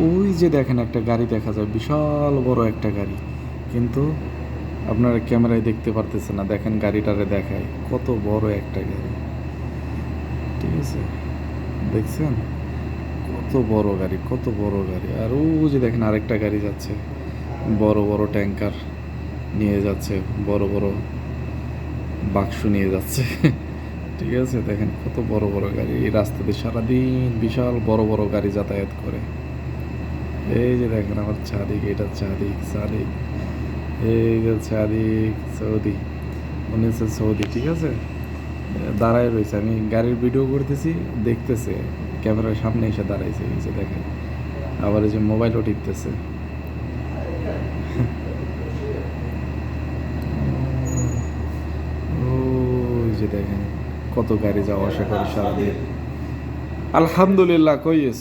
ওই যে দেখেন একটা গাড়ি দেখা যায়, বিশাল বড় একটা গাড়ি, কিন্তু আপনারা ক্যামেরায় দেখতে পারতেছেন না। দেখেন গাড়িটারে দেখায়, কত বড় একটা গাড়ি, ঠিক আছে? দেখছেন কত বড় গাড়ি, কত বড় গাড়ি। আর ও যে দেখেন আরেকটা গাড়ি যাচ্ছে, বড় বড় ট্যাঙ্কার নিয়ে যাচ্ছে, বড় বড় বাক্স নিয়ে যাচ্ছে। ঠিক আছে, দেখেন কত বড় বড় গাড়ি এই রাস্তাতে সারাদিন, বিশাল বড় বড় গাড়ি যাতায়াত করে। এই যে দেখেন আমার চাঁদিক, এটা চাঁদিক, চাঁদিক, এই যে চাঁদিক সৌদি, উনি হচ্ছে সৌদি, ঠিক আছে? দাঁড়ায় রয়েছে, আমি গাড়ির ভিডিও করতেছি, দেখতেছে, ক্যামেরার সামনে এসে দাঁড়াইছে, এই যে দেখেন। আবার এই যে মোবাইলও টিপতেছে। ওই যে দেখেন কত গাড়ি যাওয়া আসা করে সারাদিন। আলহামদুলিল্লাহ, কইস।